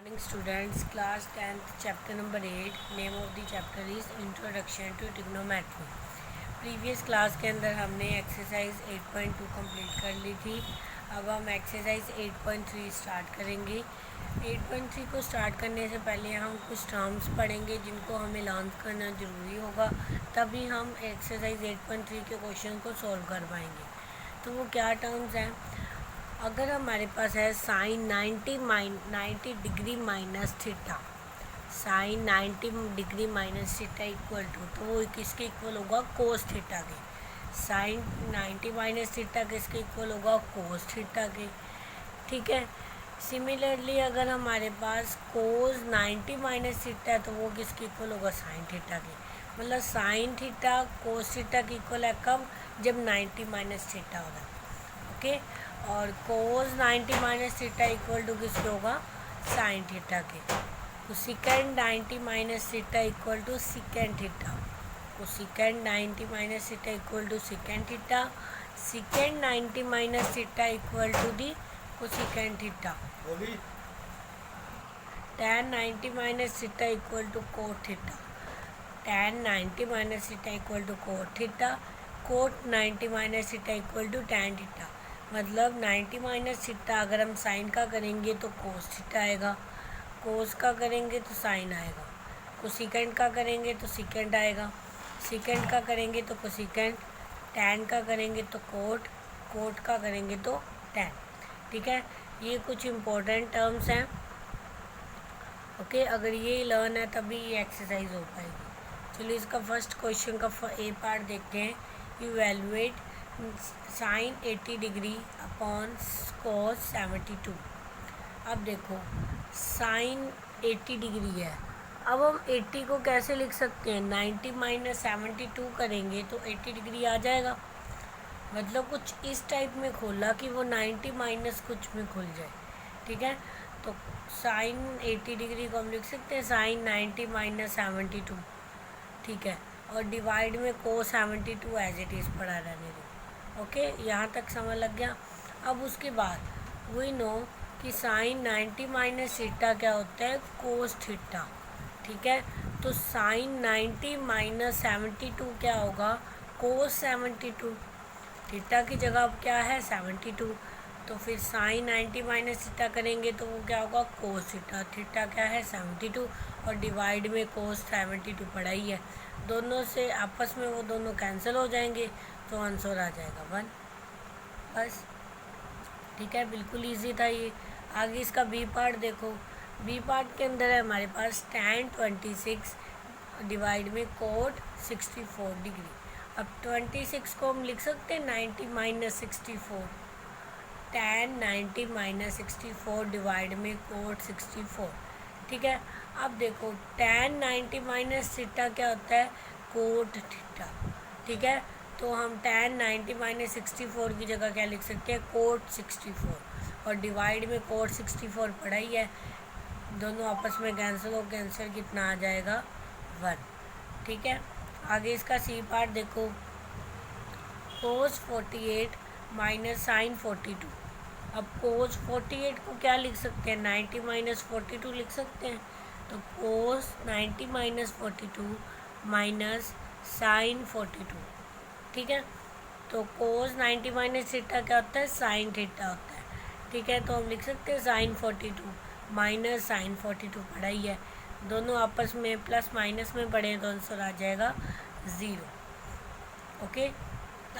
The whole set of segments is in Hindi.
Morning students, class 10th, chapter number 8. Name of the chapter is Introduction to Trigonometry. Previous class के अंदर हमने एक्सरसाइज 8.2 कंप्लीट कर ली थी। अब हम एक्सरसाइज 8.3 स्टार्ट करेंगे। 8.3 को स्टार्ट करने से पहले हम कुछ टर्म्स पढ़ेंगे जिनको हमें लर्न करना ज़रूरी होगा, तभी हम एक्सरसाइज 8.3 के क्वेश्चन को सॉल्व कर पाएंगे। तो वो क्या टर्म्स हैं? अगर हमारे पास है sine 90 degree minus theta, sine 90 degree minus theta equal to, तो वो किसके इक्वल होगा? कोस थीटा के। साइन 90 माइनस थीटा किसके इक्वल होगा? कोस थीटा के। ठीक है। सिमिलरली अगर हमारे पास कोस 90 माइनस थीटा है तो वो किसके इक्वल होगा? साइन थीटा के। मतलब साइन थीटा कोस थीटा के इक्वल है कब? जब 90 माइनस थीटा होगा। ओके। और cos 90 minus theta equal to किसके होगा? साइन थीटा के। तो secant 90 minus theta equal to secant theta. तो secant 90 minus theta equal to secant theta. Secant 90 minus theta equal to the cosecant theta. tan 90 minus theta equal to cot theta. tan 90 minus theta equal to cot theta. Cot 90 minus theta equal to tan theta. मतलब 90 माइनस थीटा अगर हम साइन का करेंगे तो कोस थीटा आएगा, कोस का करेंगे तो साइन आएगा, कोसिकेंड का करेंगे तो सिकेंड आएगा, सिकेंड का करेंगे तो कोसिकेंड, टैन का करेंगे तो कोट, कोट का करेंगे तो टैन। ठीक है। ये कुछ इम्पोर्टेंट टर्म्स हैं। ओके। अगर ये लर्न है तभी ये एक्सरसाइज हो पाएगी। चलिए इसका फर्स्ट क्वेश्चन का ए पार्ट देखते हैं। Evaluate sine 80 degree upon cos 72। अब देखो साइन 80 डिग्री है। अब हम 80 को कैसे लिख सकते हैं? 90 माइनस 72 करेंगे तो 80 डिग्री आ जाएगा। मतलब कुछ इस टाइप में खोला कि वो 90 माइनस कुछ में खुल जाए। ठीक है। तो साइन 80 डिग्री को हम लिख सकते हैं साइन 90 माइनस 72। ठीक है। और डिवाइड में कोस 72 एज इट इज़ पड़ा रहने दो। ओके। यहाँ तक समझ लग गया। अब उसके बाद वी नो कि साइन 90 माइनस थीटा क्या होता है? Cos theta. ठीक है। तो साइन 90 माइनस 72 क्या होगा? कोस 72। थीटा की जगह अब क्या है? 72। तो फिर साइन 90 माइनस थीटा करेंगे तो वो क्या होगा? Cos theta. थीटा क्या है? 72। और डिवाइड में कोस 72 पड़ा ही है। दोनों से आपस में वो दोनों कैंसिल हो जाएंगे तो आंसर आ जाएगा 1। बस। ठीक है। बिल्कुल इजी था ये। आगे इसका बी पार्ट देखो। बी पार्ट के अंदर है हमारे पास tan 26 डिवाइड में कोट 64 डिग्री। अब 26 को हम लिख सकते हैं 90 माइनस 64। tan 90 माइनस 64 डिवाइड में कोट 64। ठीक है। अब देखो tan 90 माइनस थीटा क्या होता है? Cot theta. ठीक है। तो हम tan 90 माइनस 64 की जगह क्या लिख सकते हैं? कोट 64। और डिवाइड में कोट 64 पड़ा ही है। दोनों आपस में कैंसिल हो के आंसर कितना आ जाएगा? 1। ठीक है। आगे इसका सी पार्ट देखो। कोस 48 माइनस साइन 42। अब कोस 48 को क्या लिख सकते हैं? 90 माइनस 42 लिख सकते हैं। तो कोस 90 माइनस 42 माइनस साइन 42। ठीक है। तो कोस 90 माइनस थीटा क्या होता है? साइन थीटा होता है। ठीक है। तो हम लिख सकते हैं साइन 42 माइनस साइन 42 पड़ा ही है। दोनों आपस में प्लस माइनस में पड़े तो आंसर आ जाएगा 0। ओके।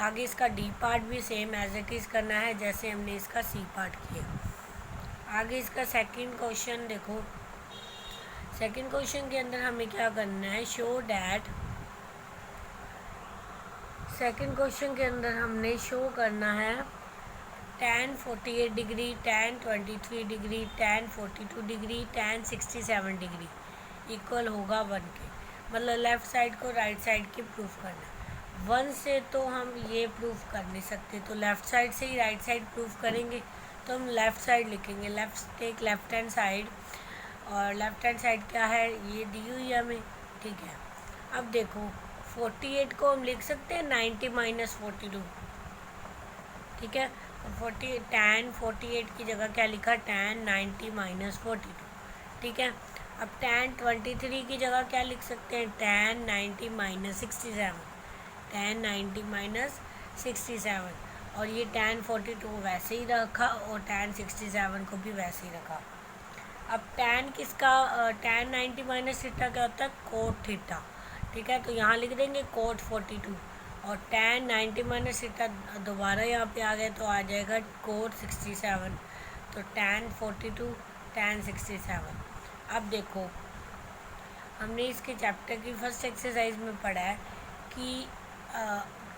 आगे इसका डी पार्ट भी सेम एज इट इज़ करना है जैसे हमने इसका सी पार्ट किया। आगे इसका सेकंड क्वेश्चन देखो। सेकंड क्वेश्चन के अंदर हमें क्या करना है? Show that. सेकंड क्वेश्चन के अंदर हमने शो करना है tan 48 degree, tan 23 degree, tan 42 degree, tan 67 degree equal होगा 1 के। मतलब लेफ़्ट साइड को राइट साइड के प्रूफ करना है। 1 से तो हम ये प्रूफ कर नहीं सकते, तो लेफ़्ट साइड से ही राइट साइड प्रूफ करेंगे। तो हम लेफ़्ट साइड लिखेंगे। Left hand side. और लेफ़्ट हैंड साइड क्या है? ये दी हुई है हमें। ठीक है। अब देखो 48 को हम लिख सकते हैं 90 माइनस 42। ठीक है। तो tan 48 की जगह क्या लिखा? tan 90 minus 42। ठीक है। अब tan 23 की जगह क्या लिख सकते हैं, tan 90 माइनस 67, tan 90 माइनस 67, और ये tan 42 वैसे ही रखा और tan 67 को भी वैसे ही रखा। अब tan किसका, tan 90 माइनस थीटा क्या होता है, कोट थीटा, ठीक है। तो यहाँ लिख देंगे कोट 42, और tan 90 माइनस थीटा दोबारा यहाँ पे आ गया तो आ जाएगा कोट 67, तो tan 42 tan 67। अब देखो हमने इसके चैप्टर की फर्स्ट एक्सरसाइज में पढ़ा है कि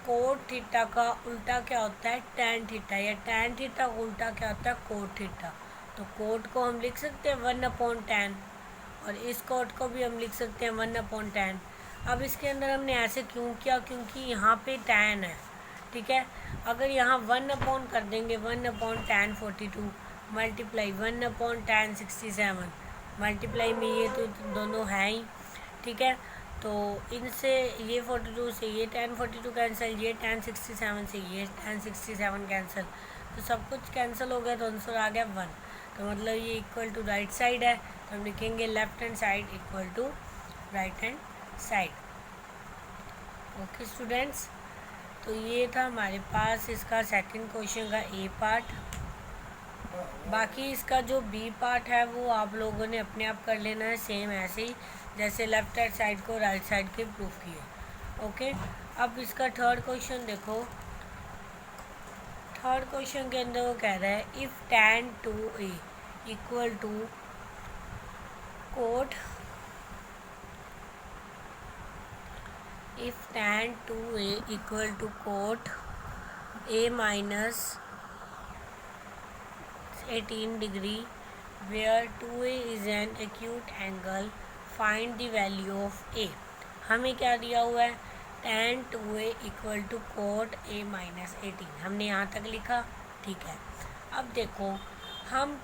कोट थीटा का उल्टा क्या होता है, टैन थीटा, या टैन थीटा का उल्टा क्या होता है, कोट थीटा। तो कोट को हम लिख सकते हैं 1/tan, और इस कोट को भी हम लिख सकते हैं 1/tan। अब इसके अंदर हमने ऐसे क्यों किया, क्योंकि यहाँ पे टैन है, ठीक है। अगर यहाँ 1 कर देंगे 1/tan 42 मल्टीप्लाई 1/tan 67, मल्टीप्लाई में ये तो दोनों हैं ही, ठीक है। तो इनसे ये 42 से ये tan 42 कैंसिल, ये tan 67 से ये tan 67 कैंसिल, तो सब कुछ कैंसिल हो गया, तो आंसर आ गया 1। तो मतलब ये इक्वल टू राइट साइड है, तो हम लिखेंगे left hand side equal to right hand side. Okay students, तो ये था हमारे पास इसका सेकंड क्वेश्चन का ए पार्ट। बाकी इसका जो बी पार्ट है वो आप लोगों ने अपने आप कर लेना है, सेम ऐसे ही जैसे लेफ्ट हैंड साइड को राइट साइड के प्रूफ किए। ओके, अब इसका थर्ड क्वेश्चन देखो। थर्ड क्वेश्चन के अंदर वो कह रहा है if tan 2a equal to cot, if tan 2a equal to cot a minus 18 degree where 2a is an acute angle, find the value of a। हमें क्या दिया हुआ है, tan 2a equal to cot a minus 18, हमने यहाँ तक लिखा, ठीक है। अब देखो हम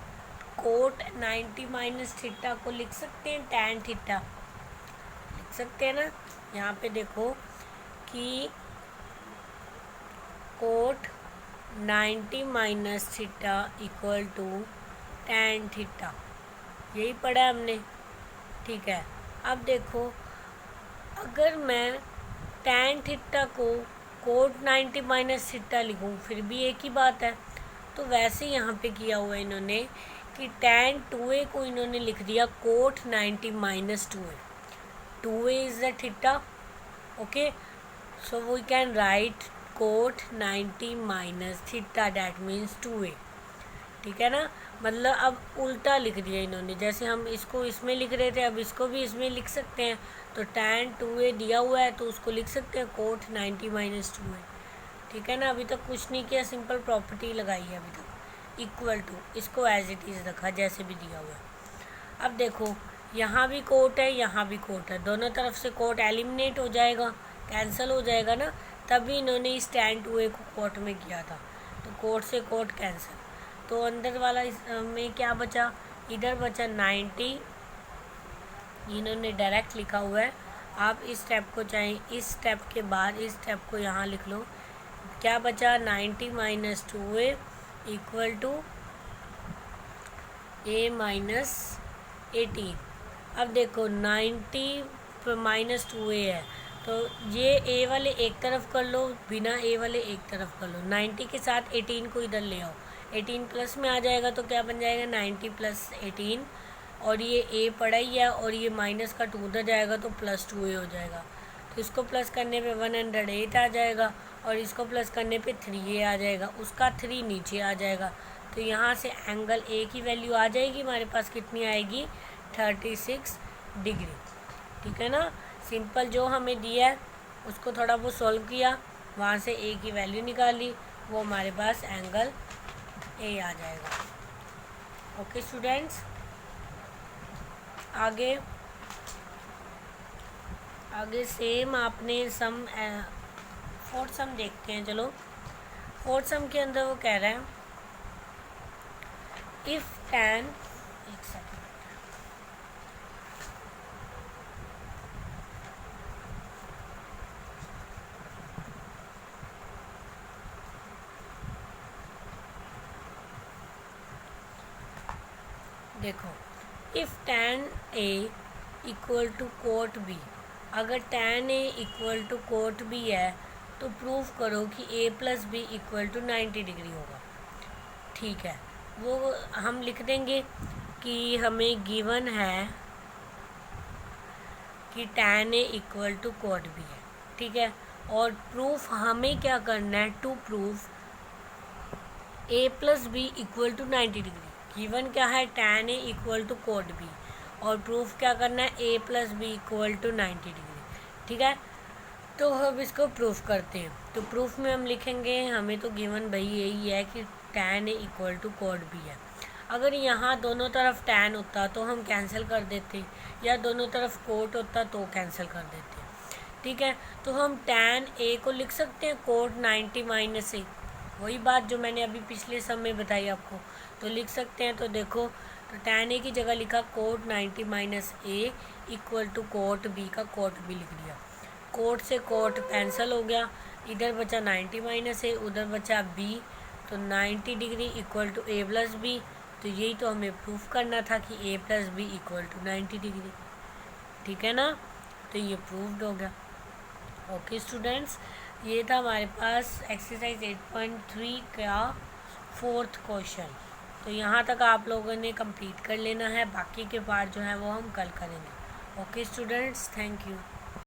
कोट 90 माइनस थीटा को लिख सकते हैं tan थीटा, लिख सकते हैं ना। यहाँ पे देखो कि cot 90 minus theta equal to tan theta, यही पढ़ा हमने, ठीक है। अब देखो अगर मैं tan थीटा को कोट 90 माइनस थीटा लिखूँ फिर भी एक ही बात है। तो वैसे यहाँ पे किया हुआ है इन्होंने कि tan 2a को इन्होंने लिख दिया cot 90 minus 2a, 2a is the theta, okay. So we can write cot 90 minus theta, that means 2a, ठीक है ना। मतलब अब उल्टा लिख दिया इन्होंने, जैसे हम इसको इसमें लिख रहे थे अब इसको भी इसमें लिख सकते हैं। तो tan 2a दिया हुआ है तो उसको लिख सकते हैं कोट 90 माइनस 2a, ठीक है ना। अभी तक कुछ नहीं किया, सिंपल प्रॉपर्टी लगाई है अभी तक, इक्वल टू, इसको एज इट इज़ रखा जैसे भी दिया हुआ है। अब देखो यहाँ भी कोट है यहाँ भी कोट है, दोनों तरफ से कोट एलिमिनेट हो जाएगा, कैंसिल हो जाएगा ना, तभी इन्होंने इस tan 2a को कोट में किया था। तो कोट से कोट कैंसिल, तो अंदर वाला में क्या बचा, इधर बचा 90, इन्होंने डायरेक्ट लिखा हुआ है। आप इस स्टेप को चाहे इस स्टेप के बाद इस स्टेप को यहाँ लिख लो, क्या बचा 90 minus 2a equal to a minus 18। अब देखो 90 माइनस 2a है, तो ये a वाले एक तरफ कर लो, बिना a वाले एक तरफ कर लो, 90 के साथ 18 को इधर ले आओ, 18 प्लस में आ जाएगा तो क्या बन जाएगा 90 प्लस 18, और ये a पड़ा ही है और ये माइनस का 2 उधर जाएगा तो प्लस 2a हो जाएगा। तो इसको प्लस करने पे 108 आ जाएगा और इसको प्लस करने पे 3a आ जाएगा, उसका 3 नीचे आ जाएगा। तो यहाँ से एंगल a की वैल्यू आ जाएगी हमारे पास, कितनी आएगी 36 डिग्री, ठीक है ना। सिंपल जो हमें दिया है उसको थोड़ा बहुत सॉल्व किया, वहाँ से a की वैल्यू निकाली, वो हमारे पास एंगल a आ जाएगा। ओके स्टूडेंट्स, आगे सेम आपने सम फोर्थ सम देखते हैं। चलो फोर्थ सम के अंदर वो कह रहा है इफ़ tan, एक सेकेंड, देखो if tan A equal to cot B, अगर tan A equal to cot B है तो प्रूव करो कि A plus B equal to 90 degree होगा। ठीक है, वो हम लिख देंगे कि हमें गिवन है कि tan A equal to cot B है। ठीक है, और प्रूफ हमें क्या करना है, to proof A plus B equal to 90 degree. Given क्या है, tan A equal to cot B, और प्रूफ क्या करना है, A plus B equal to 90 degree. ठीक है, तो हम इसको प्रूफ करते हैं। तो प्रूफ में हम लिखेंगे, हमें तो गिवन भाई यही है कि tan A equal to cot B है। अगर यहाँ दोनों तरफ tan होता तो हम कैंसिल कर देते, या दोनों तरफ कोट होता तो कैंसिल कर देते। ठीक है, तो हम tan A को लिख सकते हैं कोट 90 माइनस A, वही बात जो मैंने अभी पिछले सब में बताई आपको, तो लिख सकते हैं। तो देखो, तो tan A की जगह लिखा cot 90 minus A equal to cot B का कोट B लिख दिया। कोट से कोट कैंसिल हो गया, इधर बचा 90 माइनस A, उधर बचा B, तो 90 degree equal to A plus B. तो यही तो हमें प्रूफ करना था कि A plus B equal to 90 degree. ठीक है ना, तो ये प्रूव्ड हो गया। ओके स्टूडेंट्स, ये था हमारे पास एक्सरसाइज 8.3 का 4th क्वेश्चन। तो यहाँ तक आप लोगों ने कंप्लीट कर लेना है, बाकी के पार्ट जो है वो हम कल करेंगे। Okay students, thank you.